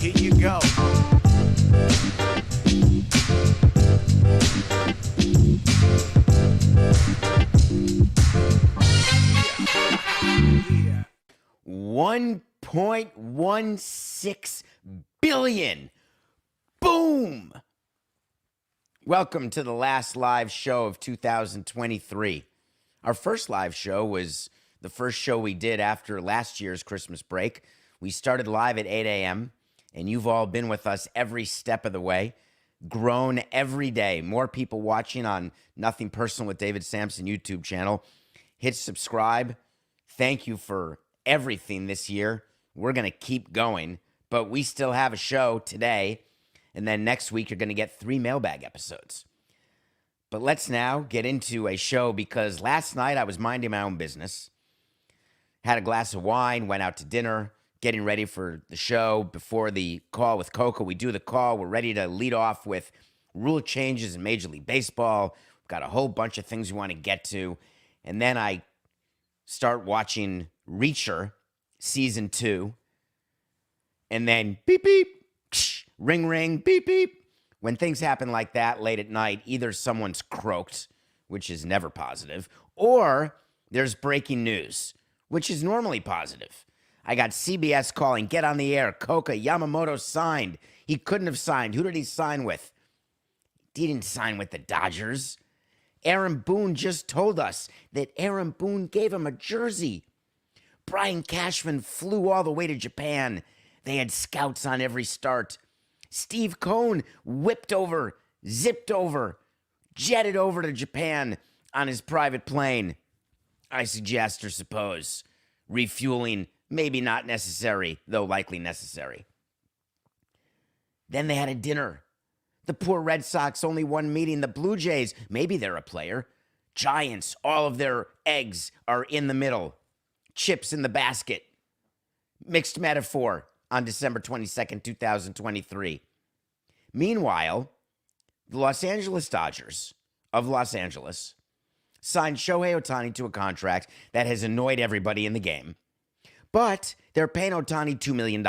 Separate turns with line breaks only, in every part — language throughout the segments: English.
Here you go. Yeah. 1.16 billion. Boom! Welcome to the last live show of 2023. Our first live show was the first show we did after last year's Christmas break. We started live at 8 a.m., and you've all been with us every step of the way, grown every day. More people watching on Nothing Personal with David Sampson YouTube channel. Hit subscribe. Thank you for everything this year. We're going to keep going, but we still have a show today, and then next week you're going to get 3 mailbag episodes. But let's now get into a show, because last night I was minding my own business, had a glass of wine, went out to dinner, getting ready for the show. Before the call with Coco, we do the call. We're ready to lead off with rule changes in Major League Baseball. We've got a whole bunch of things we want to get to. And then I start watching Reacher Season 2. And then beep, beep, ring, ring, beep, beep. When things happen like that late at night, either someone's croaked, which is never positive, or there's breaking news, which is normally positive. I got CBS calling, get on the air. Coca, Yamamoto signed. He couldn't have signed. Who did he sign with? He didn't sign with the Dodgers. Aaron Boone just told us that Aaron Boone gave him a jersey. Brian Cashman flew all the way to Japan. They had scouts on every start. Steve Cohn whipped over, zipped over, jetted over to Japan on his private plane. I suggest or suppose refueling, maybe not necessary, though likely necessary. Then they had a dinner. The poor Red Sox, only one meeting. The Blue Jays, maybe they're a player. Giants, all of their eggs are in the middle. Chips in the basket. Mixed metaphor on December 22nd, 2023. Meanwhile, the Los Angeles Dodgers of Los Angeles signed Shohei Ohtani to a contract that has annoyed everybody in the game, but they're paying Ohtani $2 million.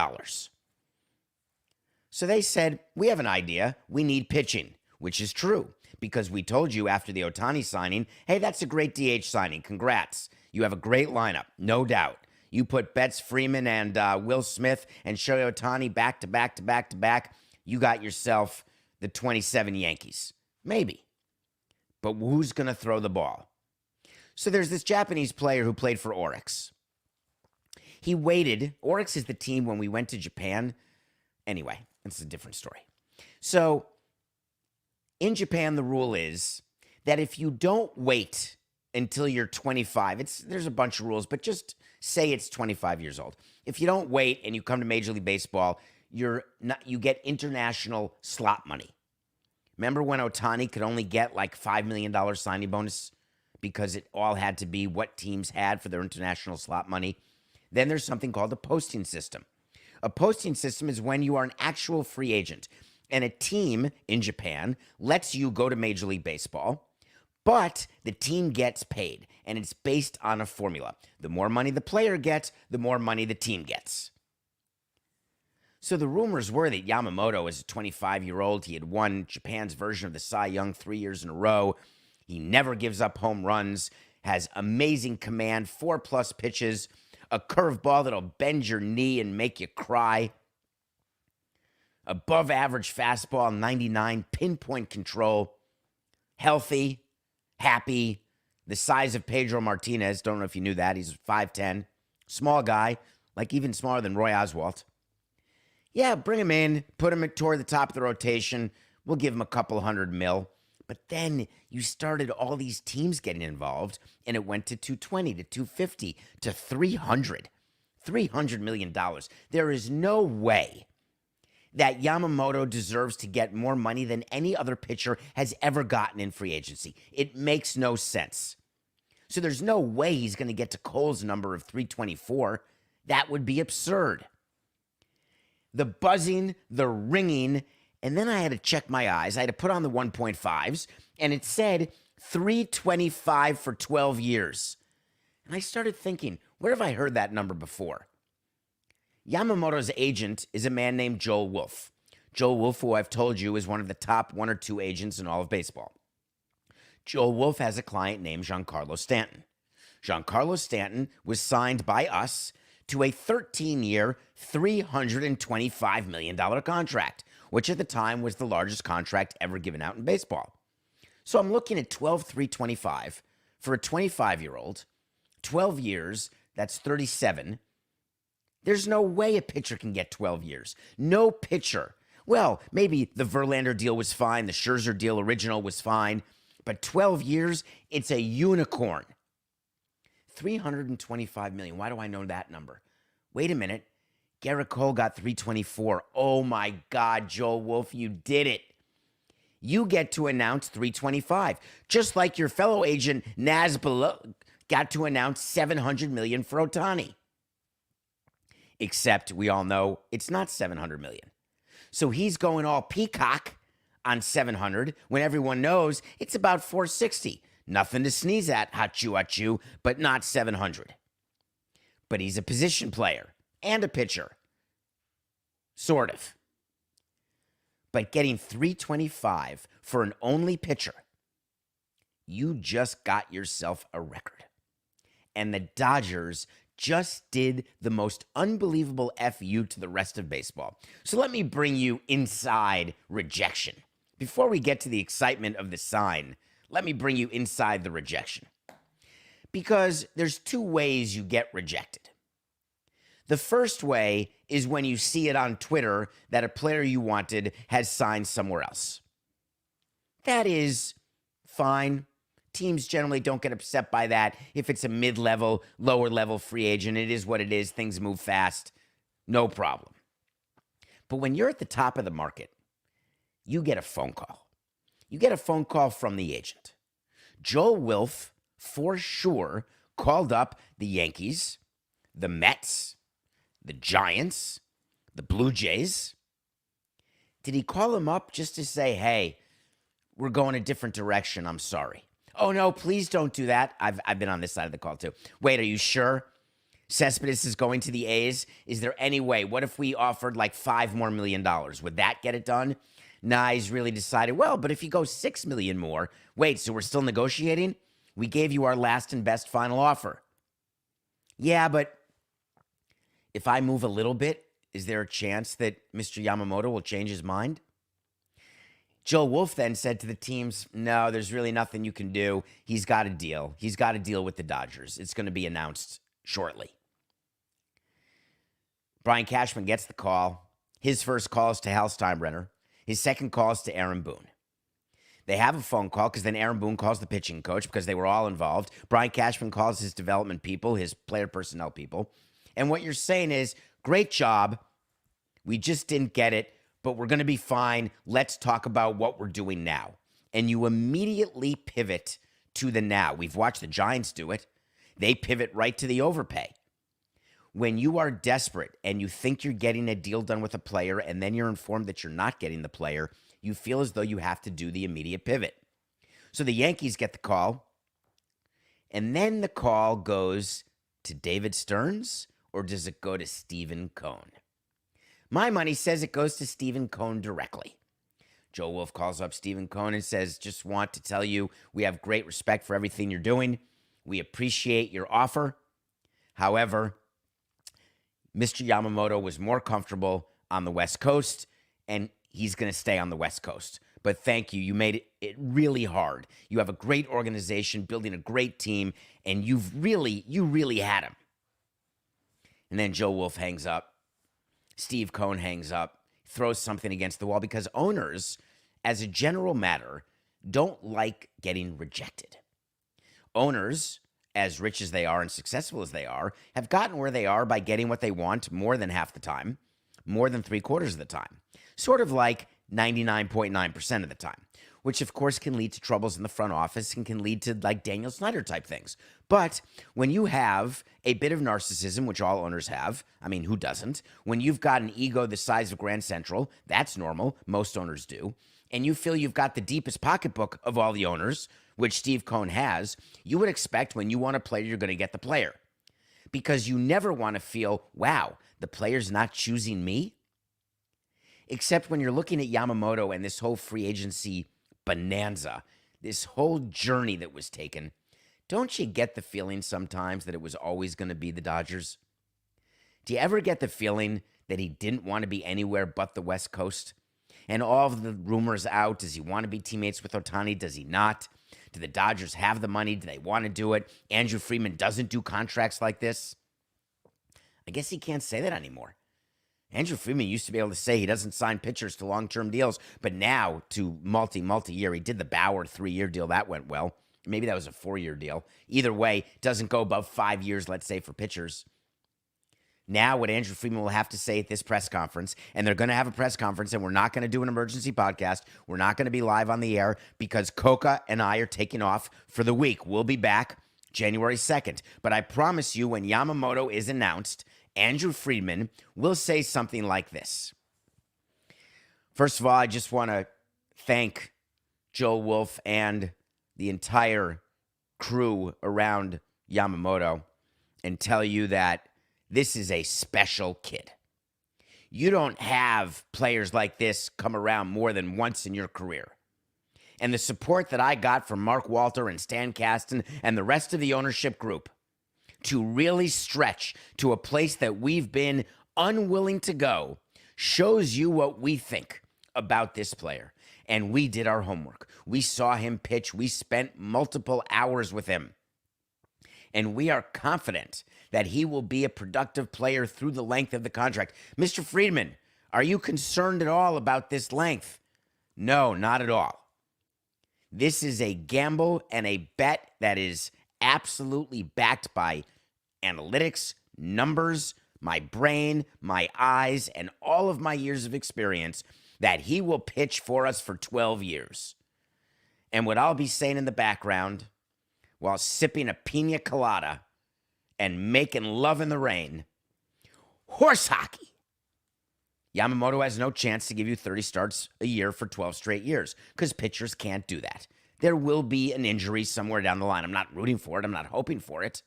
So they said, we have an idea. We need pitching, which is true, because we told you after the Ohtani signing, hey, that's a great DH signing. Congrats. You have a great lineup, no doubt. You put Betts, Freeman, and Will Smith and Shohei Ohtani back to back to back to back. You got yourself the 27 Yankees. Maybe. But who's going to throw the ball? So there's this Japanese player who played for Oryx. He waited. Oryx is the team when we went to Japan. Anyway, it's a different story. So in Japan, the rule is that if you don't wait until you're 25, there's a bunch of rules, but just say it's 25 years old. If you don't wait and you come to Major League Baseball, you get international slot money. Remember when Ohtani could only get like $5 million signing bonus because it all had to be what teams had for their international slot money? Then there's something called a posting system. A posting system is when you are an actual free agent and a team in Japan lets you go to Major League Baseball, but the team gets paid, and it's based on a formula. The more money the player gets, the more money the team gets. So the rumors were that Yamamoto is a 25-year-old. He had won Japan's version of the Cy Young 3 years in a row. He never gives up home runs, has amazing command, 4+ pitches, a curveball that'll bend your knee and make you cry, above average fastball, 99, pinpoint control, healthy, happy, the size of Pedro Martinez. Don't know if you knew that. He's 5'10", small guy, like even smaller than Roy Oswalt. Yeah, bring him in, put him toward the top of the rotation. We'll give him a couple $100 million. But then you started all these teams getting involved, and it went to 220, to 250, to 300. $300 million. There is no way that Yamamoto deserves to get more money than any other pitcher has ever gotten in free agency. It makes no sense. So there's no way he's going to get to Cole's number of 324. That would be absurd. The buzzing, the ringing, and then I had to check my eyes. I had to put on the 1.5s, and it said 325 for 12 years. And I started thinking, where have I heard that number before? Yamamoto's agent is a man named Joel Wolfe. Joel Wolfe, who I've told you is one of the top 1 or 2 agents in all of baseball. Joel Wolfe has a client named Giancarlo Stanton. Giancarlo Stanton was signed by us to a 13-year, $325 million contract, which at the time was the largest contract ever given out in baseball. So I'm looking at 12,325 for a 25-year-old, 12 years, that's 37. There's no way a pitcher can get 12 years. No pitcher. Well, maybe the Verlander deal was fine, the Scherzer deal original was fine, but 12 years, it's a unicorn. $325 million. Why do I know that number? Wait a minute. Garrett Cole got 324. Oh my God, Joel Wolfe, you did it. You get to announce 325, just like your fellow agent Naz Below got to announce 700 million for Ohtani. Except we all know it's not 700 million. So he's going all peacock on 700 when everyone knows it's about 460. Nothing to sneeze at, hachu, but not 700. But he's a position player and a pitcher. Sort of. But getting 325 for an only pitcher, you just got yourself a record. And the Dodgers just did the most unbelievable FU to the rest of baseball. So let me bring you inside rejection. Before we get to the excitement of the sign, let me bring you inside the rejection. Because there's 2 ways you get rejected. The first way is when you see it on Twitter that a player you wanted has signed somewhere else. That is fine. Teams generally don't get upset by that. If it's a mid-level, lower-level free agent, it is what it is. Things move fast. No problem. But when you're at the top of the market, you get a phone call. You get a phone call from the agent. Joel Wolfe, for sure, called up the Yankees, the Mets, the Giants, the Blue Jays. Did he call them up just to say, hey, we're going a different direction, I'm sorry? Oh, no, please don't do that. I've been on this side of the call, too. Wait, are you sure? Cespedes is going to the A's? Is there any way? What if we offered like $5 more million? Would that get it done? Nah, he's really decided, well, but if you go $6 million more, wait, so we're still negotiating? We gave you our last and best final offer. Yeah, but if I move a little bit, is there a chance that Mr. Yamamoto will change his mind? Joel Wolfe then said to the teams, no, there's really nothing you can do. He's got a deal. He's got a deal with the Dodgers. It's going to be announced shortly. Brian Cashman gets the call. His first call is to Hal Steinbrenner. His second call is to Aaron Boone. They have a phone call because then Aaron Boone calls the pitching coach because they were all involved. Brian Cashman calls his development people, his player personnel people. And what you're saying is, great job. We just didn't get it, but we're going to be fine. Let's talk about what we're doing now. And you immediately pivot to the now. We've watched the Giants do it. They pivot right to the overpay. When you are desperate and you think you're getting a deal done with a player and then you're informed that you're not getting the player, you feel as though you have to do the immediate pivot. So the Yankees get the call, and then the call goes to David Stearns, or does it go to Stephen Cohn? My money says it goes to Stephen Cohn directly. Joe Wolfe calls up Stephen Cohn and says, just want to tell you we have great respect for everything you're doing. We appreciate your offer. However, Mr. Yamamoto was more comfortable on the West Coast, and he's going to stay on the West Coast. But thank you. You made it really hard. You have a great organization, building a great team, and you really had him. And then Joe Wolfe hangs up. Steve Cohn hangs up, throws something against the wall, because owners, as a general matter, don't like getting rejected. Owners, as rich as they are and successful as they are, have gotten where they are by getting what they want more than half the time, more than 3/4 of the time. Sort of like 99.9% of the time, which of course can lead to troubles in the front office and can lead to like Daniel Snyder type things. But when you have a bit of narcissism, which all owners have, I mean, who doesn't? When you've got an ego the size of Grand Central, that's normal. Most owners do. And you feel you've got the deepest pocketbook of all the owners, which Steve Cohn has, you would expect when you want a player, you're going to get the player. because you never want to feel, wow, the player's not choosing me. Except when you're looking at Yamamoto and this whole free agency bonanza, this whole journey that was taken, don't you get the feeling sometimes that it was always going to be the Dodgers? Do you ever get the feeling that he didn't want to be anywhere but the West Coast? And all of the rumors out, does he want to be teammates with Ohtani? Does he not? Do the Dodgers have the money? Do they want to do it? Andrew Friedman doesn't do contracts like this. I guess he can't say that anymore. Andrew Friedman used to be able to say he doesn't sign pitchers to long-term deals, but now to multi-year. He did the Bauer 3-year deal. That went well. Maybe that was a 4-year deal. Either way, doesn't go above 5 years, let's say, for pitchers. Now what Andrew Friedman will have to say at this press conference, and they're going to have a press conference, and we're not going to do an emergency podcast. We're not going to be live on the air because Coca and I are taking off for the week. We'll be back January 2nd. But I promise you, when Yamamoto is announced, Andrew Friedman will say something like this. First of all, I just want to thank Joel Wolf and the entire crew around Yamamoto and tell you that this is a special kid. You don't have players like this come around more than once in your career. And the support that I got from Mark Walter and Stan Kasten and the rest of the ownership group to really stretch to a place that we've been unwilling to go shows you what we think about this player. And we did our homework. We saw him pitch. We spent multiple hours with him. And we are confident that he will be a productive player through the length of the contract. Mr. Friedman, are you concerned at all about this length? No, not at all. This is a gamble and a bet that is absolutely backed by analytics, numbers, my brain, my eyes, and all of my years of experience that he will pitch for us for 12 years. And what I'll be saying in the background while sipping a pina colada and making love in the rain, horse hockey. Yamamoto has no chance to give you 30 starts a year for 12 straight years because pitchers can't do that. There will be an injury somewhere down the line. I'm not rooting for it. I'm not hoping for it.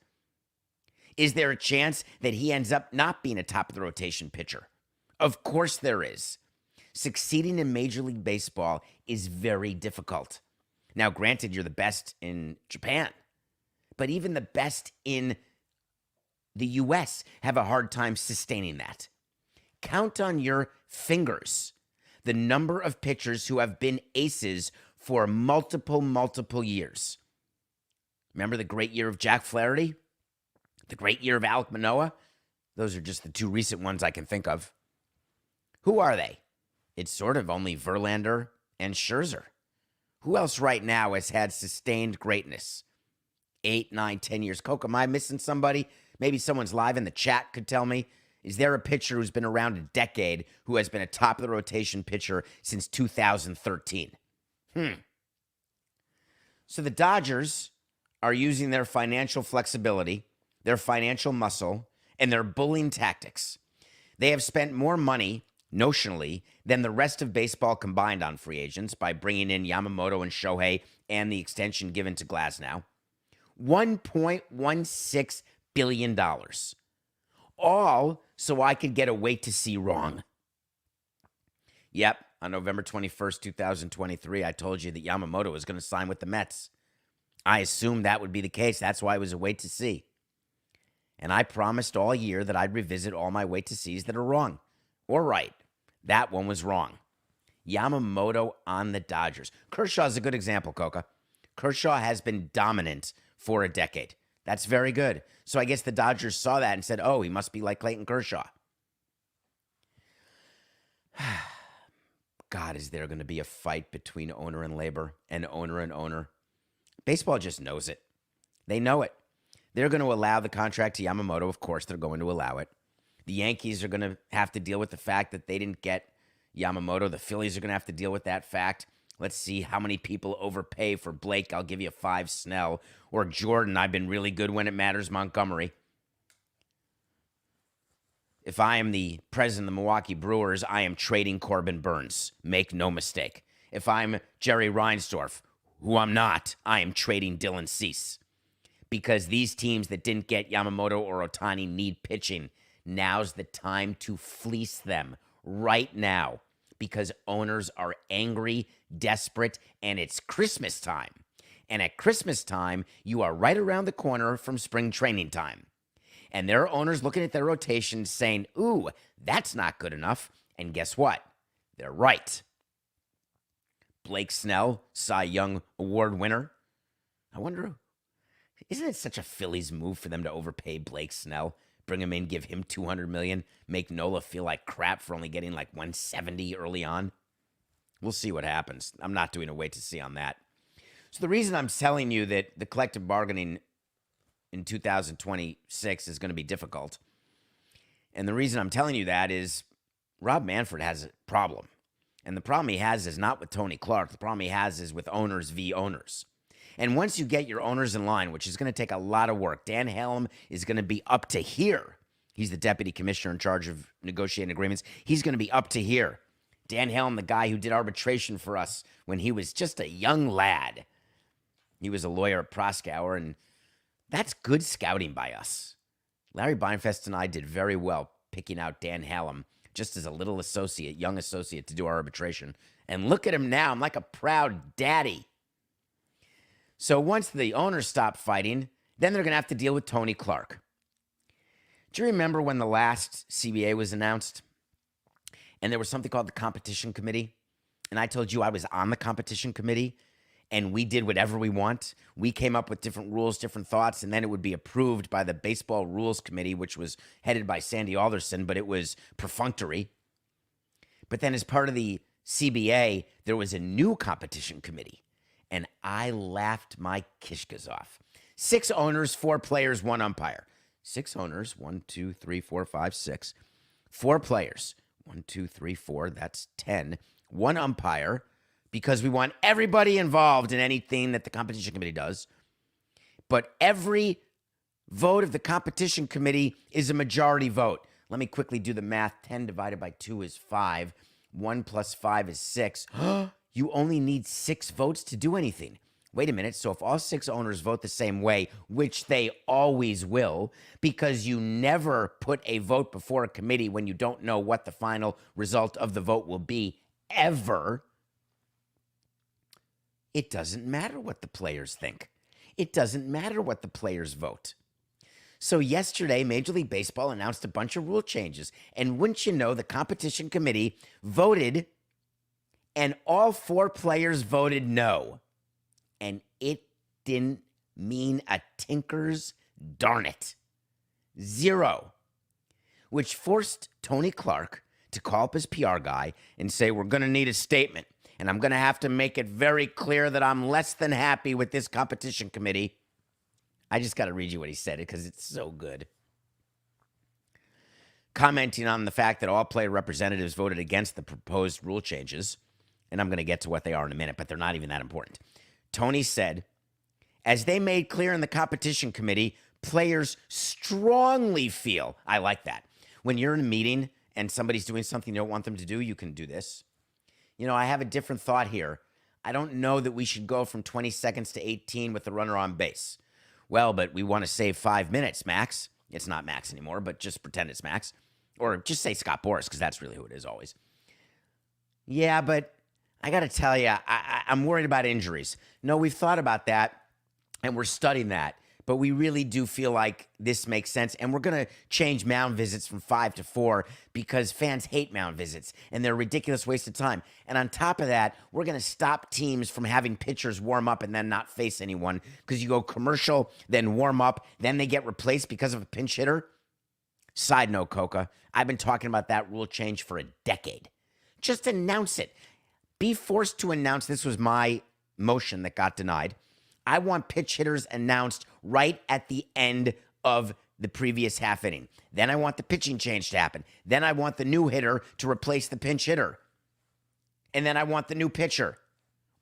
Is there a chance that he ends up not being a top-of-the-rotation pitcher? Of course there is. Succeeding in Major League Baseball is very difficult. Now, granted, you're the best in Japan, but even the best in the U.S. have a hard time sustaining that. Count on your fingers the number of pitchers who have been aces for multiple years. Remember the great year of Jack Flaherty? The great year of Alek Manoah? Those are just the two recent ones I can think of. Who are they? It's sort of only Verlander and Scherzer. Who else right now has had sustained greatness? 8, 9, 10 years. Coke, am I missing somebody? Maybe someone's live in the chat could tell me. Is there a pitcher who's been around a decade who has been a top-of-the-rotation pitcher since 2013? So the Dodgers are using their financial flexibility, their financial muscle, and their bullying tactics. They have spent more money, notionally, than the rest of baseball combined on free agents by bringing in Yamamoto and Shohei and the extension given to Glasnow. $1.16 billion. All so I could get a wait to see wrong. Yep, on November 21st, 2023, I told you that Yamamoto was going to sign with the Mets. I assumed that would be the case. That's why it was a wait to see. And I promised all year that I'd revisit all my wait to sees that are wrong or right. That one was wrong. Yamamoto on the Dodgers. Kershaw's a good example, Coca. Kershaw has been dominant for a decade. That's very good. So I guess the Dodgers saw that and said, oh, he must be like Clayton Kershaw. God, is there going to be a fight between owner and labor and owner? Baseball just knows it. They know it. They're going to allow the contract to Yamamoto. Of course, they're going to allow it. The Yankees are going to have to deal with the fact that they didn't get Yamamoto. The Phillies are going to have to deal with that fact. Let's see how many people overpay for Blake. I'll give you a 5 Snell. Or Jordan, I've been really good when it matters, Montgomery. If I am the president of the Milwaukee Brewers, I am trading Corbin Burns. Make no mistake. If I'm Jerry Reinsdorf, who I'm not, I am trading Dylan Cease. because these teams that didn't get Yamamoto or Ohtani need pitching. Now's the time to fleece them right now because owners are angry, desperate, and it's Christmas time. And at Christmas time, you are right around the corner from spring training time. And there are owners looking at their rotations saying, ooh, that's not good enough. And guess what? They're right. Blake Snell, Cy Young Award winner. I wonder, isn't it such a Phillies move for them to overpay Blake Snell? Bring him in, give him $200 million, make Nola feel like crap for only getting like 170 early on. We'll see what happens. I'm not doing a wait to see on that. So the reason I'm telling you that the collective bargaining in 2026 is going to be difficult, and the reason I'm telling you that is Rob Manfred has a problem. And the problem he has is not with Tony Clark. The problem he has is with owners v. owners. And once you get your owners in line, which is going to take a lot of work, Dan Halem is going to be up to here. He's the deputy commissioner in charge of negotiating agreements. He's going to be up to here. Dan Halem, the guy who did arbitration for us when he was just a young lad. He was a lawyer at Proskauer, and that's good scouting by us. Larry Beinfest and I did very well picking out Dan Halem just as a little associate, young associate, to do our arbitration. And look at him now. I'm like a proud daddy. So once the owners stop fighting, then they're going to have to deal with Tony Clark. Do you remember when the last CBA was announced? And there was something called the Competition Committee? And I told you I was on the Competition Committee, and we did whatever we want. We came up with different rules, different thoughts, and then it would be approved by the Baseball Rules Committee, which was headed by Sandy Alderson, but it was perfunctory. But then as part of the CBA, there was a new Competition Committee, and I laughed my kishkas off. 6 owners, 4 players, 1 umpire. 6 owners, 1, 2, 3, 4, 5, 6. 4 players, 1, 2, 3, 4, that's 10. 1 umpire, because we want everybody involved in anything that the competition committee does. But every vote of the competition committee is a majority vote. Let me quickly do the math. 10 divided by 2 is 5. 1 plus 5 is 6. You only need 6 votes to do anything. Wait a minute. So if all 6 owners vote the same way, which they always will, because you never put a vote before a committee when you don't know what the final result of the vote will be, ever, it doesn't matter what the players think. It doesn't matter what the players vote. So yesterday, Major League Baseball announced a bunch of rule changes. And wouldn't you know, the competition committee voted, and all 4 players voted no. And it didn't mean a tinker's darn it. 0. Which forced Tony Clark to call up his PR guy and say, we're going to need a statement. And I'm going to have to make it very clear that I'm less than happy with this competition committee. I just got to read you what he said because it's so good. Commenting on the fact that all player representatives voted against the proposed rule changes, and I'm going to get to what they are in a minute, but they're not even that important. Tony said, as they made clear in the competition committee, players strongly feel, I like that. When you're in a meeting and somebody's doing something you don't want them to do, you can do this. You know, I have a different thought here. I don't know that we should go from 20 seconds to 18 with the runner on base. Well, but we want to save 5 minutes, Max. It's not Max anymore, but just pretend it's Max. Or just say Scott Boras, because that's really who it is always. Yeah, but I got to tell you, I'm worried about injuries. No, we've thought about that, and we're studying that. But we really do feel like this makes sense. And we're going to change mound visits from 5 to 4 because fans hate mound visits, and they're a ridiculous waste of time. And on top of that, we're going to stop teams from having pitchers warm up and then not face anyone because you go commercial, then warm up, then they get replaced because of a pinch hitter. Side note, Coca, I've been talking about that rule change for a decade. Just announce it. Be forced to announce. This was my motion that got denied. I want pitch hitters announced right at the end of the previous half inning. Then I want the pitching change to happen. Then I want the new hitter to replace the pinch hitter. And then I want the new pitcher.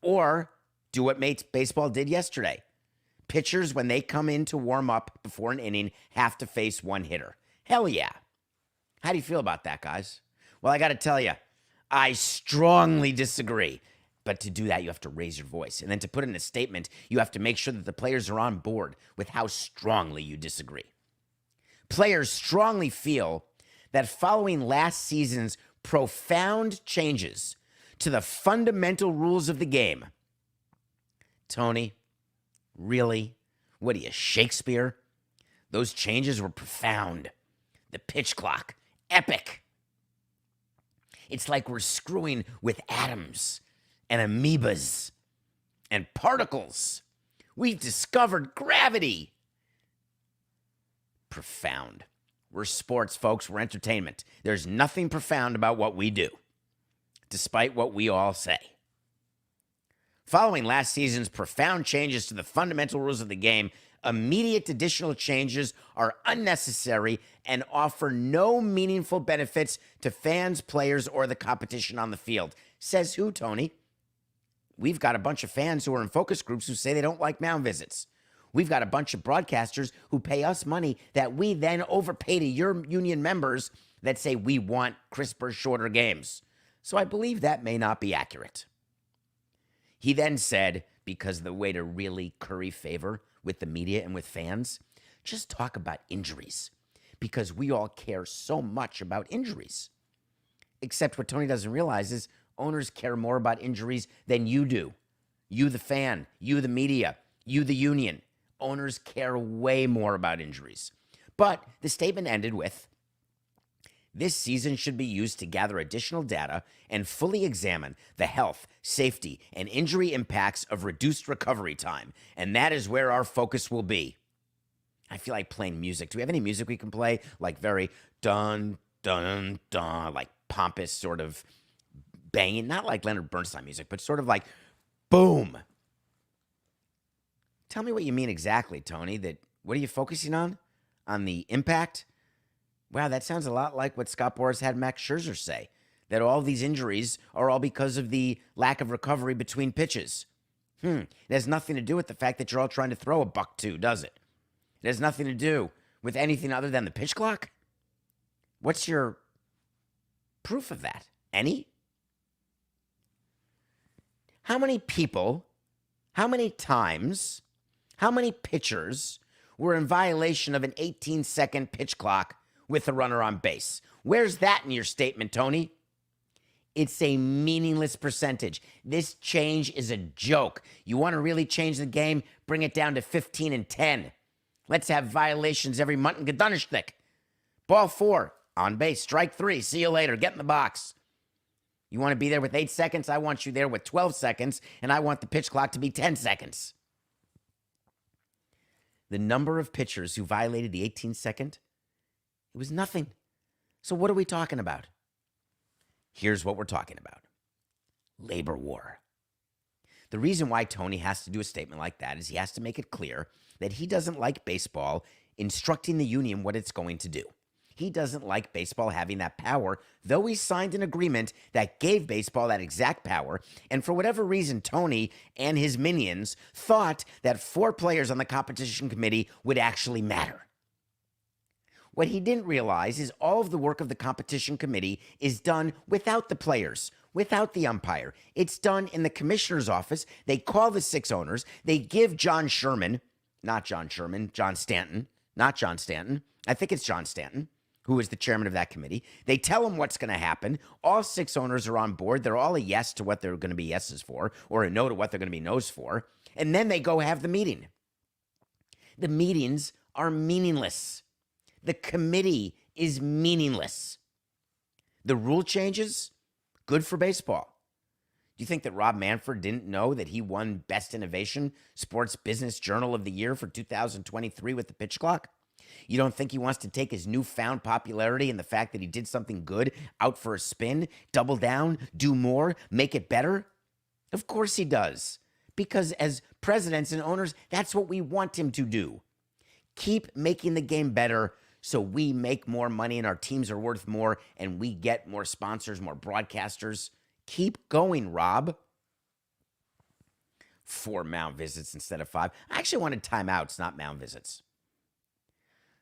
Or do what baseball did yesterday. Pitchers, when they come in to warm up before an inning, have to face one hitter. Hell yeah. How do you feel about that, guys? Well, I got to tell you, I strongly disagree. But to do that, you have to raise your voice. And then to put in a statement, you have to make sure that the players are on board with how strongly you disagree. Players strongly feel that following last season's profound changes to the fundamental rules of the game. Tony, really? What are you, Shakespeare? Those changes were profound. The pitch clock, epic. It's like we're screwing with atoms and amoebas and particles. We've discovered gravity. Profound. We're sports, folks. We're entertainment. There's nothing profound about what we do, despite what we all say. Following last season's profound changes to the fundamental rules of the game, immediate additional changes are unnecessary and offer no meaningful benefits to fans, players, or the competition on the field. Says who, Tony? We've got a bunch of fans who are in focus groups who say they don't like mound visits. We've got a bunch of broadcasters who pay us money that we then overpay to your union members that say we want crisper, shorter games. So I believe that may not be accurate. He then said, because the way to really curry favor with the media and with fans, just talk about injuries, because we all care so much about injuries. Except what Tony doesn't realize is owners care more about injuries than you do. You, the fan, you, the media, you, the union. Owners care way more about injuries. But the statement ended with, this season should be used to gather additional data and fully examine the health, safety, and injury impacts of reduced recovery time. And that is where our focus will be. I feel like playing music. Do we have any music we can play? Like very dun, dun, dun, like pompous sort of banging. Not like Leonard Bernstein music, but sort of like boom. Tell me what you mean exactly, Tony. What are you focusing on? On the impact? Wow, that sounds a lot like what Scott Boras had Max Scherzer say, that all these injuries are all because of the lack of recovery between pitches. It has nothing to do with the fact that you're all trying to throw a $102, does it? It has nothing to do with anything other than the pitch clock? What's your proof of that? Any? How many people, how many times, how many pitchers were in violation of an 18-second pitch clock with a runner on base? Where's that in your statement, Tony? It's a meaningless percentage. This change is a joke. You want to really change the game? Bring it down to 15 and 10. Let's have violations every month in Gedunishtik. Ball 4, on base, strike 3, see you later, get in the box. You want to be there with 8 seconds? I want you there with 12 seconds, and I want the pitch clock to be 10 seconds. The number of pitchers who violated the 18-second, it was nothing. So what are we talking about? Here's what we're talking about. Labor war. The reason why Tony has to do a statement like that is he has to make it clear that he doesn't like baseball instructing the union what it's going to do. He doesn't like baseball having that power, though he signed an agreement that gave baseball that exact power. And for whatever reason, Tony and his minions thought that 4 players on the competition committee would actually matter. What he didn't realize is all of the work of the competition committee is done without the players, without the umpire. It's done in the commissioner's office. They call the 6 owners. They give John Stanton, not John Stanton. I think it's John Stanton, who is the chairman of that committee. They tell him what's going to happen. All 6 owners are on board. They're all a yes to what they're going to be yeses for, or a no to what they're going to be no's for. And then they go have the meeting. The meetings are meaningless. The committee is meaningless. The rule changes, good for baseball. Do you think that Rob Manfred didn't know that he won Best Innovation Sports Business Journal of the Year for 2023 with the pitch clock? You don't think he wants to take his newfound popularity and the fact that he did something good out for a spin, double down, do more, make it better? Of course he does. Because as presidents and owners, that's what we want him to do. Keep making the game better so we make more money and our teams are worth more and we get more sponsors, more broadcasters. Keep going, Rob. 4 mound visits instead of 5. I actually wanted timeouts, not mound visits.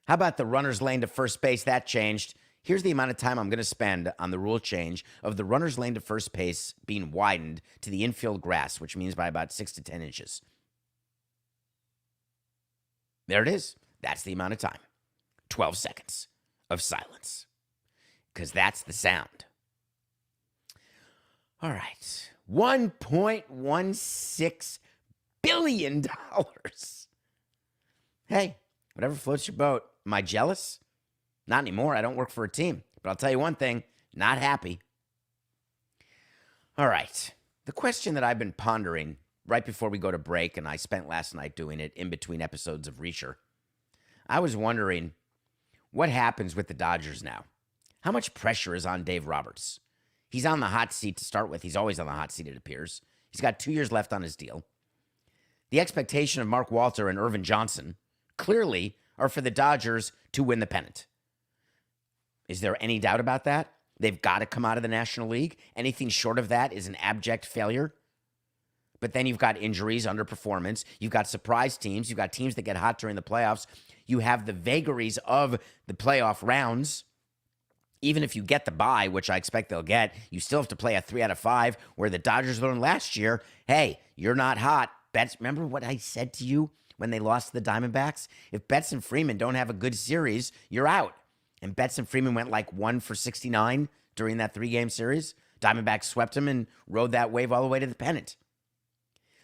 How about the runner's lane to first base? That changed. Here's the amount of time I'm going to spend on the rule change of the runner's lane to first base being widened to the infield grass, which means by about 6 to 10 inches. There it is. That's the amount of time. 12 seconds of silence. Because that's the sound. All right. $1.16 billion. Hey, whatever floats your boat. Am I jealous? Not anymore. I don't work for a team. But I'll tell you one thing, not happy. All right. The question that I've been pondering right before we go to break, and I spent last night doing it in between episodes of Reacher, I was wondering what happens with the Dodgers now. How much pressure is on Dave Roberts? He's on the hot seat to start with. He's always on the hot seat, it appears. He's got 2 years left on his deal. The expectation of Mark Walter and Irvin Johnson clearly are for the Dodgers to win the pennant. Is there any doubt about that? They've got to come out of the National League. Anything short of that is an abject failure. But then you've got injuries, underperformance. You've got surprise teams. You've got teams that get hot during the playoffs. You have the vagaries of the playoff rounds. Even if you get the bye, which I expect they'll get, you still have to play a 3 out of 5, where the Dodgers learned last year, hey, you're not hot. Remember what I said to you when they lost to the Diamondbacks? If Betts and Freeman don't have a good series, you're out. And Betts and Freeman went like 1 for 69 during that 3-game series. Diamondbacks swept them and rode that wave all the way to the pennant.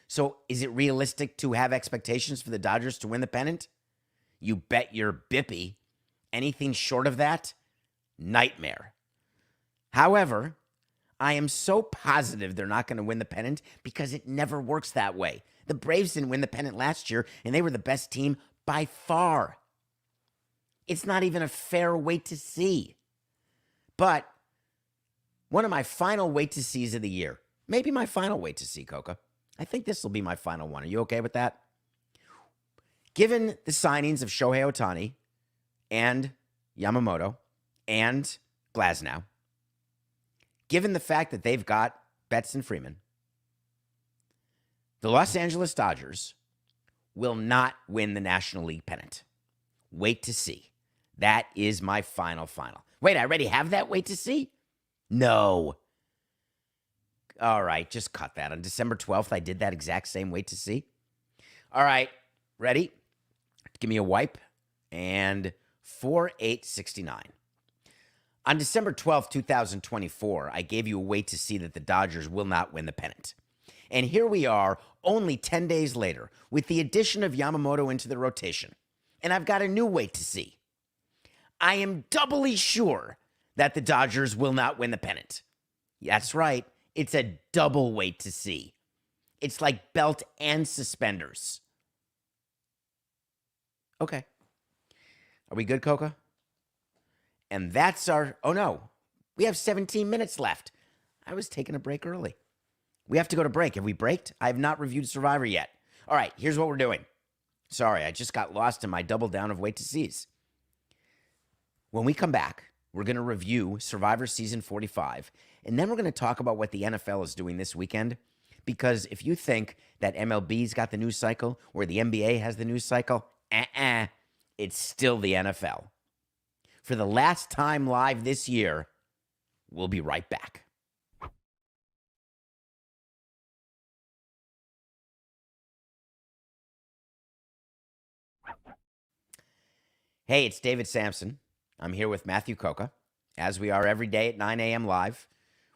So is it realistic to have expectations for the Dodgers to win the pennant? You bet your bippy. Anything short of that, nightmare. However, I am so positive they're not going to win the pennant because it never works that way. The Braves didn't win the pennant last year, and they were the best team by far. It's not even a fair wait to see. But one of my final wait to sees of the year, maybe my final wait to see, Coca. I think this will be my final one. Are you okay with that? Given the signings of Shohei Ohtani and Yamamoto and Glasnow, given the fact that they've got Betts and Freeman, the Los Angeles Dodgers will not win the National League pennant. Wait to see. That is my final. Wait, I already have that wait to see? No. All right, just cut that. On December 12th, I did that exact same wait to see. All right, ready? Give me a wipe. And 4-8-69. On December 12th, 2024, I gave you a wait to see that the Dodgers will not win the pennant. And here we are, only 10 days later, with the addition of Yamamoto into the rotation. And I've got a new wait to see. I am doubly sure that the Dodgers will not win the pennant. That's right. It's a double wait to see. It's like belt and suspenders. Okay. Are we good, Coca? And that's our... Oh, no. We have 17 minutes left. I was taking a break early. We have to go to break. Have we braked? I have not reviewed Survivor yet. All right, here's what we're doing. Sorry, I just got lost in my double down of wait to sees. When we come back, we're going to review Survivor Season 45, and then we're going to talk about what the NFL is doing this weekend, because if you think that MLB's got the news cycle or the NBA has the news cycle, it's still the NFL. For the last time live this year, we'll be right back. Hey, it's David Sampson. I'm here with Matthew Coca, as we are every day at 9 a.m. live.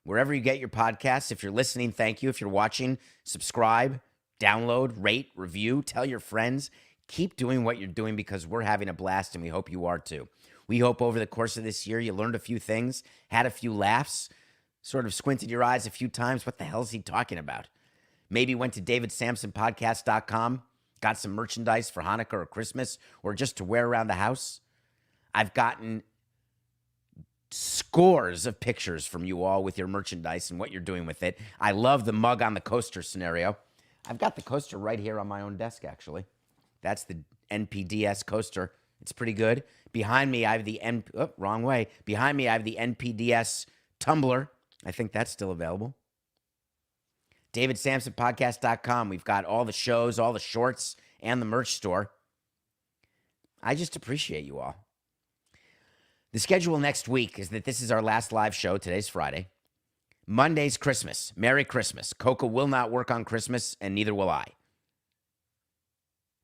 Wherever you get your podcasts, if you're listening, thank you. If you're watching, subscribe, download, rate, review, tell your friends. Keep doing what you're doing because we're having a blast, and we hope you are too. We hope over the course of this year you learned a few things, had a few laughs, sort of squinted your eyes a few times. What the hell is he talking about? Maybe went to davidsampsonpodcast.com, got some merchandise for Hanukkah or Christmas or just to wear around the house. I've gotten scores of pictures from you all with your merchandise and what you're doing with it. I love the mug on the coaster scenario. I've got the coaster right here on my own desk, actually. That's the NPDS coaster. It's pretty good. Behind me, I have the wrong way. Behind me, I have the NPDS tumbler. I think that's still available. DavidSampsonPodcast.com. We've got all the shows, all the shorts, and the merch store. I just appreciate you all. The schedule next week is that this is our last live show. Today's Friday. Monday's Christmas. Merry Christmas. Coco will not work on Christmas, and neither will I.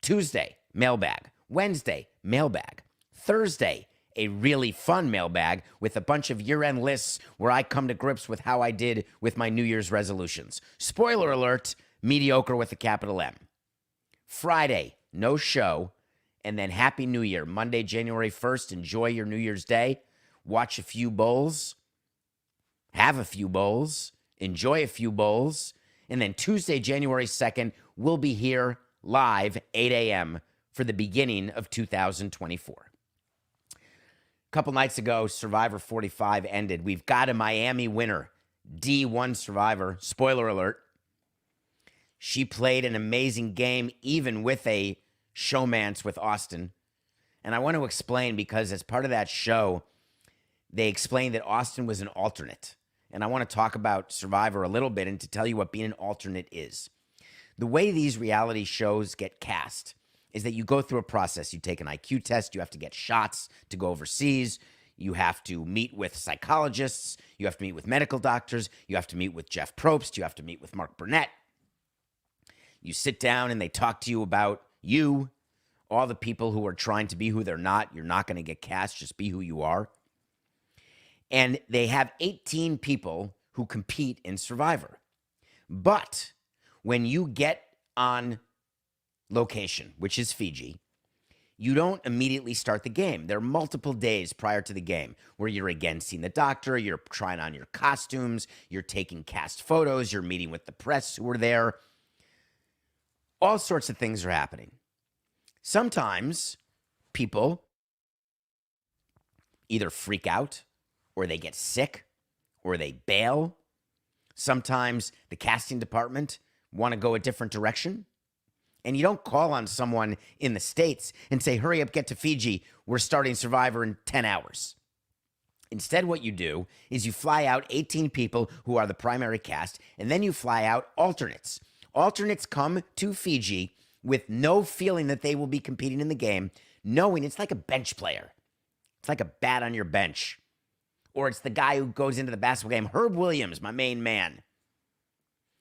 Tuesday, mailbag. Wednesday, mailbag. Thursday, a really fun mailbag with a bunch of year-end lists where I come to grips with how I did with my New Year's resolutions. Spoiler alert, mediocre with a capital M. Friday, no show. And then Happy New Year. Monday, January 1st, enjoy your New Year's Day. Watch a few bowls. Have a few bowls. Enjoy a few bowls. And then Tuesday, January 2nd, we'll be here live, 8 a.m. for the beginning of 2024. A couple nights ago, Survivor 45 ended. We've got a Miami winner, D1 Survivor. Spoiler alert. She played an amazing game, even with a showmance with Austin. And I want to explain because as part of that show, they explained that Austin was an alternate. And I want to talk about Survivor a little bit and to tell you what being an alternate is. The way these reality shows get cast is that you go through a process. You take an IQ test. You have to get shots to go overseas. You have to meet with psychologists. You have to meet with medical doctors. You have to meet with Jeff Probst. You have to meet with Mark Burnett. You sit down and they talk to you about you, all the people who are trying to be who they're not. You're not going to get cast. Just be who you are. And they have 18 people who compete in Survivor. But when you get on location, which is Fiji, you don't immediately start the game. There are multiple days prior to the game where you're again seeing the doctor, you're trying on your costumes, you're taking cast photos, you're meeting with the press who are there. All sorts of things are happening. Sometimes people either freak out or they get sick or they bail. Sometimes the casting department want to go a different direction. And you don't call on someone in the States and say, hurry up, get to Fiji. We're starting Survivor in 10 hours. Instead, what you do is you fly out 18 people who are the primary cast, and then you fly out alternates. Alternates come to Fiji with no feeling that they will be competing in the game, knowing it's like a bench player. It's like a bat on your bench. Or it's the guy who goes into the basketball game, Herb Williams, my main man.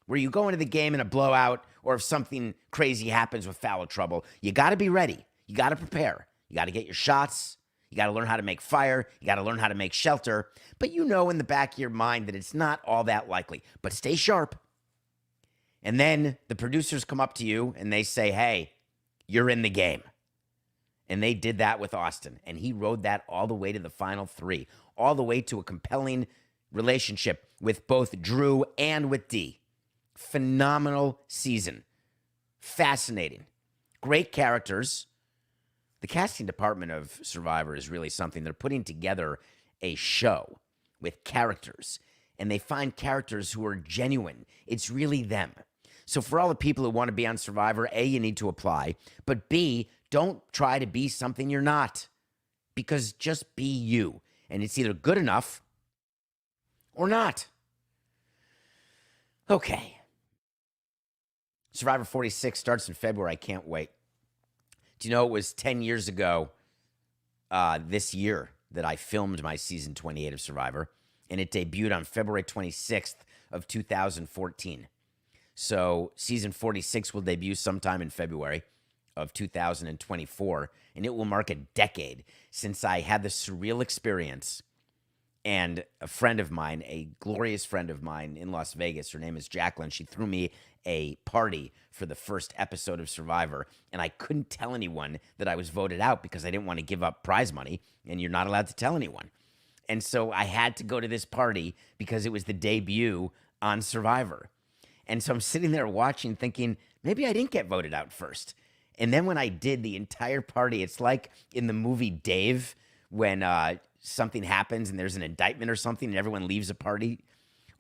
Where you go into the game in a blowout, or if something crazy happens with foul trouble, you got to be ready. You got to prepare. You got to get your shots. You got to learn how to make fire. You got to learn how to make shelter. But you know in the back of your mind that it's not all that likely. But stay sharp. And then the producers come up to you and they say, hey, you're in the game. And they did that with Austin. And he rode that all the way to the final three, all the way to a compelling relationship with both Drew and with Dee. Phenomenal season. Fascinating. Great characters. The casting department of Survivor is really something. They're putting together a show with characters, and they find characters who are genuine. It's really them. So for all the people who want to be on Survivor, A, you need to apply, but B, don't try to be something you're not, because just be you, and it's either good enough or not. Okay. Survivor 46 starts in February. I can't wait. Do you know it was 10 years ago this year that I filmed my season 28 of Survivor, and it debuted on February 26th of 2014. So season 46 will debut sometime in February of 2024, and it will mark a decade since I had the surreal experience. And a friend of mine, a glorious friend of mine in Las Vegas, her name is Jacqueline, she threw me a party for the first episode of Survivor, and I couldn't tell anyone that I was voted out because I didn't want to give up prize money, and you're not allowed to tell anyone. And so I had to go to this party because it was the debut on Survivor. And so I'm sitting there watching thinking, maybe I didn't get voted out first. And then when I did, the entire party, it's like in the movie Dave when something happens and there's an indictment or something and everyone leaves a party.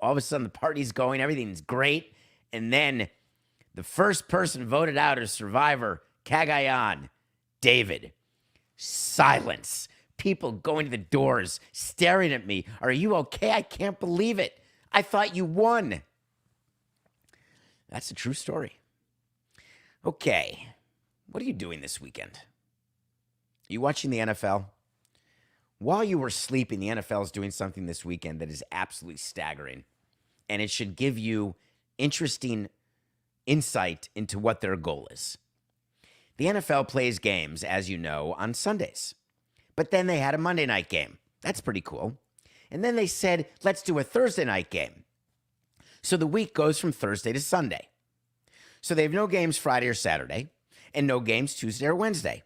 All of a sudden the party's going, everything's great. And then the first person voted out as Survivor, Cagayan, David. Silence. People going to the doors, staring at me. Are you okay? I can't believe it. I thought you won. That's a true story. Okay. What are you doing this weekend? Are you watching the NFL? While you were sleeping, the NFL is doing something this weekend that is absolutely staggering, and it should give you interesting insight into what their goal is. The NFL plays games, as you know, on Sundays, but then they had a Monday night game. That's pretty cool. And then they said, let's do a Thursday night game. So the week goes from Thursday to Sunday. So they have no games Friday or Saturday, and no games Tuesday or Wednesday.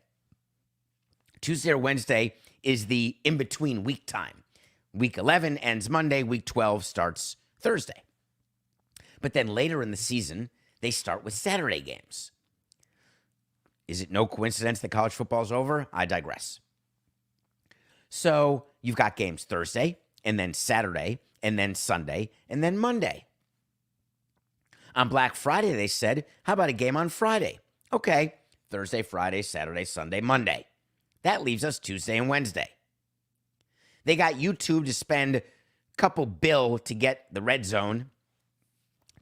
Tuesday or Wednesday is the in-between week time. Week 11 ends Monday, week 12 starts Thursday. But then later in the season, they start with Saturday games. Is it no coincidence that college football is over? I digress. So you've got games Thursday, and then Saturday, and then Sunday, and then Monday. On Black Friday, they said, how about a game on Friday? Okay, Thursday, Friday, Saturday, Sunday, Monday. That leaves us Tuesday and Wednesday. They got YouTube to spend a couple bill to get the red zone,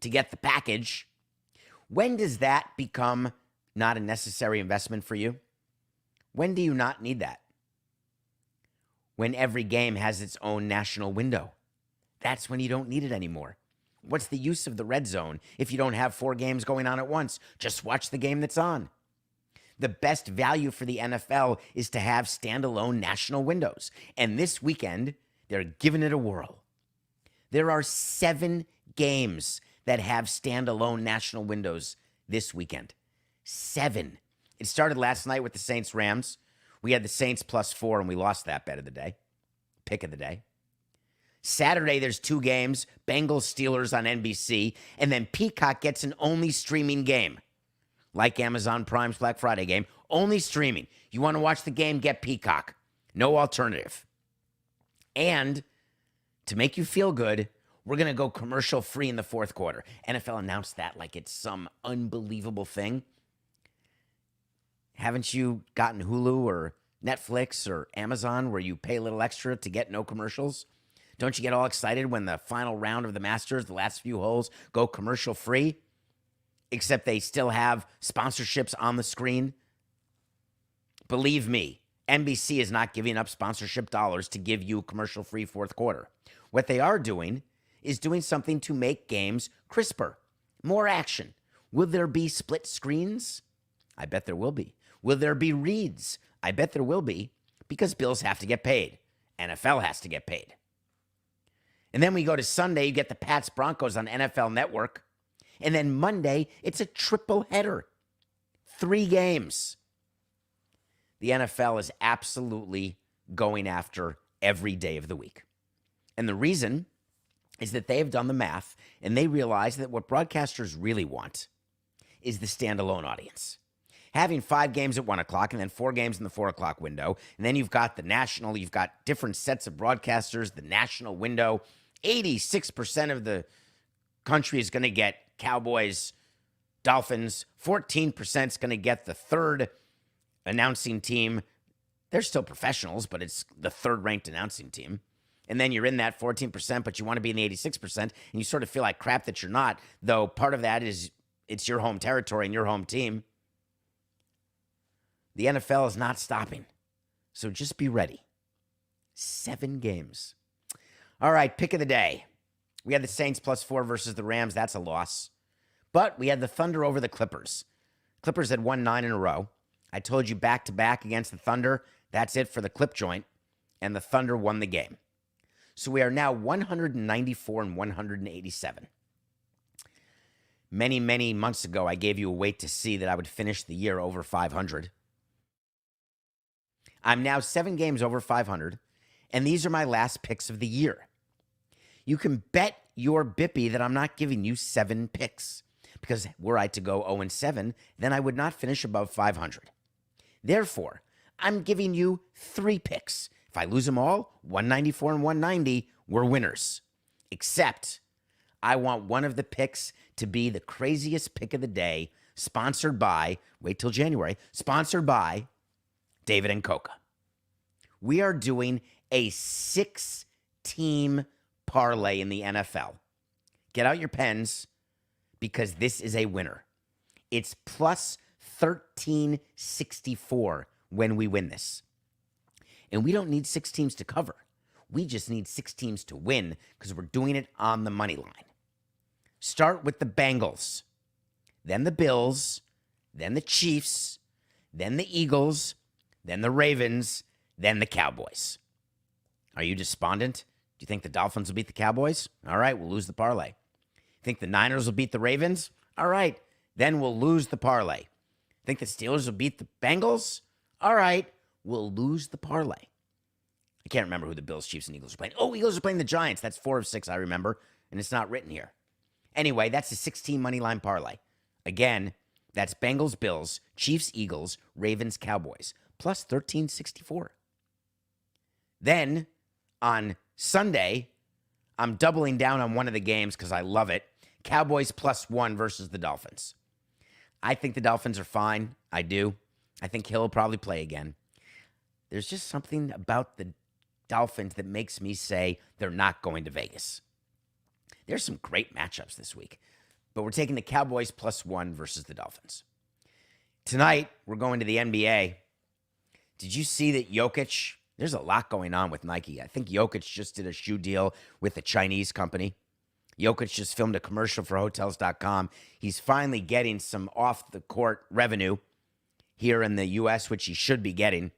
to get the package. When does that become not a necessary investment for you? When do you not need that? When every game has its own national window. That's when you don't need it anymore. What's the use of the red zone if you don't have 4 games going on at once? Just watch the game that's on. The best value for the NFL is to have standalone national windows. And this weekend, they're giving it a whirl. There are 7 games that have standalone national windows this weekend. 7. It started last night with the Saints-Rams. We had the Saints +4, and we lost that bet of the day. Pick of the day. Saturday, there's 2 games. Bengals-Steelers on NBC. And then Peacock gets an only streaming game. Like Amazon Prime's Black Friday game. Only streaming. You want to watch the game, get Peacock. No alternative. And to make you feel good, we're going to go commercial-free in the fourth quarter. NFL announced that like it's some unbelievable thing. Haven't you gotten Hulu or Netflix or Amazon where you pay a little extra to get no commercials? Don't you get all excited when the final round of the Masters, the last few holes, go commercial-free? Except they still have sponsorships on the screen. Believe me, NBC is not giving up sponsorship dollars to give you commercial-free fourth quarter. What they are doing is doing something to make games crisper, more action. Will there be split screens? I bet there will be. Will there be reads? I bet there will be, because bills have to get paid. NFL has to get paid. And then we go to Sunday, you get the Pats Broncos on NFL Network. And then Monday, it's a triple header. 3 games. The NFL is absolutely going after every day of the week. And the reason is that they have done the math, and they realize that what broadcasters really want is the standalone audience. Having 5 games at 1 o'clock and then 4 games in the 4 o'clock window, and then you've got the national, you've got different sets of broadcasters, the national window. 86% of the country is going to get Cowboys, Dolphins. 14% is going to get the third announcing team. They're still professionals, but it's the third-ranked announcing team. And then you're in that 14%, but you want to be in the 86%, and you sort of feel like crap that you're not, though part of that is it's your home territory and your home team. The NFL is not stopping, so just be ready. 7 games. All right, pick of the day. We had the Saints +4 versus the Rams. That's a loss. But we had the Thunder over the Clippers. Clippers had won 9 in a row. I told you back-to-back against the Thunder. That's it for the clip joint. And the Thunder won the game. So we are now 194 and 187. Many, many months ago, I gave you a wait to see that I would finish the year over 500. I'm now 7 games over 500, and these are my last picks of the year. You can bet your bippy that I'm not giving you 7 picks, because were I to go 0-7, then I would not finish above 500. Therefore, I'm giving you 3 picks. If I lose them all, 194 and 190, we're winners. Except I want one of the picks to be the craziest pick of the day, sponsored by, wait till January, sponsored by David and Coca. We are doing a 6-team parlay in the NFL. Get out your pens, because this is a winner. It's plus 1364 when we win this. And we don't need 6 teams to cover. We just need 6 teams to win because we're doing it on the money line. Start with the Bengals, then the Bills, then the Chiefs, then the Eagles, then the Ravens, then the Cowboys. Are you despondent? Do you think the Dolphins will beat the Cowboys? All right, we'll lose the parlay. Think the Niners will beat the Ravens? All right, then we'll lose the parlay. Think the Steelers will beat the Bengals? All right, we'll lose the parlay. I can't remember who the Bills, Chiefs, and Eagles are playing. Oh, Eagles are playing the Giants. That's 4 of 6, I remember, and it's not written here. Anyway, that's a 16 money line parlay. Again, that's Bengals, Bills, Chiefs, Eagles, Ravens, Cowboys, plus 1364. Then, on Sunday, I'm doubling down on one of the games because I love it. Cowboys +1 versus the Dolphins. I think the Dolphins are fine. I do. I think Hill will probably play again. There's just something about the Dolphins that makes me say they're not going to Vegas. There's some great matchups this week, but we're taking the Cowboys +1 versus the Dolphins. Tonight, we're going to the NBA. Did you see that Jokic? There's a lot going on with Nike. I think Jokic just did a shoe deal with a Chinese company. Jokic just filmed a commercial for Hotels.com. He's finally getting some off-the-court revenue here in the U.S., which he should be getting,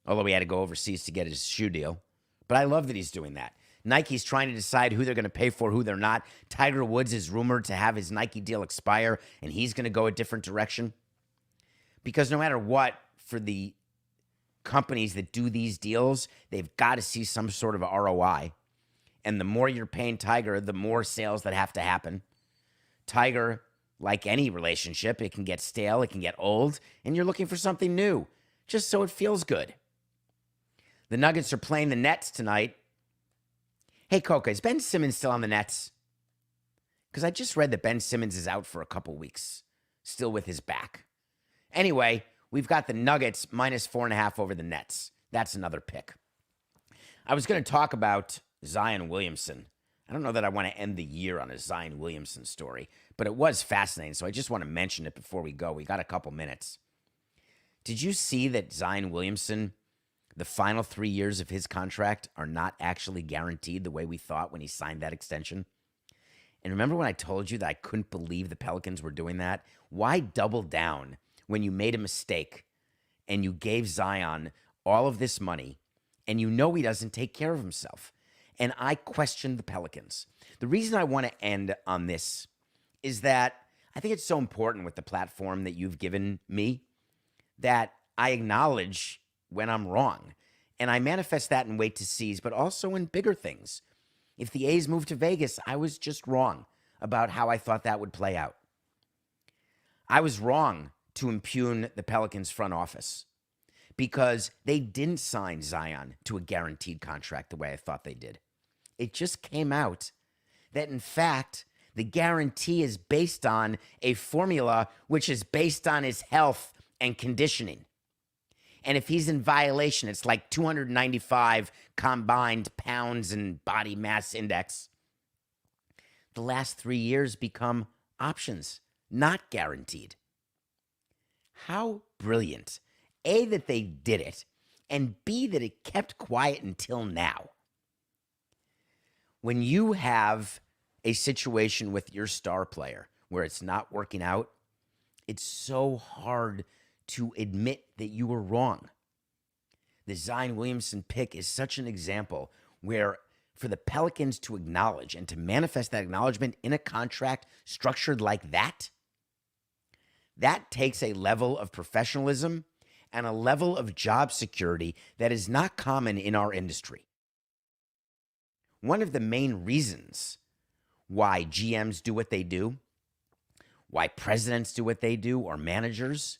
although he had to go overseas to get his shoe deal. But I love that he's doing that. Nike's trying to decide who they're going to pay for, who they're not. Tiger Woods is rumored to have his Nike deal expire, and he's going to go a different direction. Because no matter what, for the companies that do these deals, they've got to see some sort of ROI. And the more you're paying Tiger, the more sales that have to happen. Tiger, like any relationship, it can get stale, it can get old, and you're looking for something new, just so it feels good. The Nuggets are playing the Nets tonight. Hey, Coca, is Ben Simmons still on the Nets? Because I just read that Ben Simmons is out for a couple weeks, still with his back. Anyway, we've got the Nuggets -4.5 over the Nets. That's another pick. I was going to talk about Zion Williamson. I don't know that I want to end the year on a Zion Williamson story, but it was fascinating, so I just want to mention it before we go. We got a couple minutes. Did you see that Zion Williamson, the final 3 years of his contract are not actually guaranteed the way we thought when he signed that extension? And remember when I told you that I couldn't believe the Pelicans were doing that? Why double down when you made a mistake and you gave Zion all of this money and you know he doesn't take care of himself? And I questioned the Pelicans. The reason I want to end on this is that I think it's so important with the platform that you've given me that I acknowledge when I'm wrong. And I manifest that in wait to sees, but also in bigger things. If the A's moved to Vegas, I was just wrong about how I thought that would play out. I was wrong to impugn the Pelicans front office because they didn't sign Zion to a guaranteed contract the way I thought they did. It just came out that, in fact, the guarantee is based on a formula which is based on his health and conditioning. And if he's in violation, it's like 295 combined pounds and body mass index. The last 3 years become options, not guaranteed. How brilliant. A, that they did it, and B, that it kept quiet until now. When you have a situation with your star player where it's not working out, it's so hard to admit that you were wrong. The Zion Williamson pick is such an example where for the Pelicans to acknowledge and to manifest that acknowledgement in a contract structured like that, that takes a level of professionalism and a level of job security that is not common in our industry. One of the main reasons why GMs do what they do, why presidents do what they do, or managers,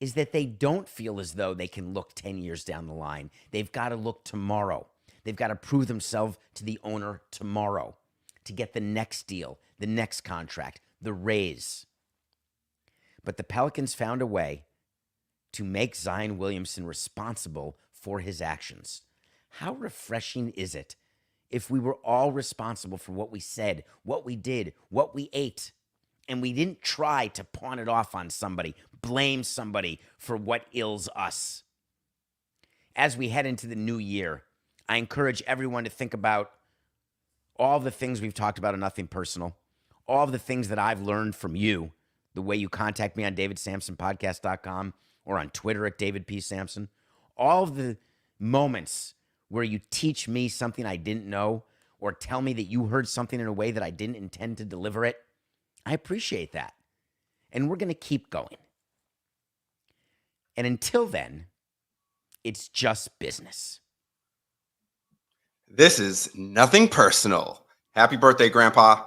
is that they don't feel as though they can look 10 years down the line. They've got to look tomorrow. They've got to prove themselves to the owner tomorrow to get the next deal, the next contract, the raise. But the Pelicans found a way to make Zion Williamson responsible for his actions. How refreshing is it if we were all responsible for what we said, what we did, what we ate, and we didn't try to pawn it off on somebody, blame somebody for what ills us? as we head into the new year, I encourage everyone to think about all the things we've talked about on Nothing Personal, all of the things that I've learned from you, the way you contact me on davidsampsonpodcast.com or on Twitter at David P. Sampson, all of the moments where you teach me something I didn't know or tell me that you heard something in a way that I didn't intend to deliver it. I appreciate that. And we're going to keep going. And until then, it's just business.
This is Nothing Personal. Happy birthday, Grandpa.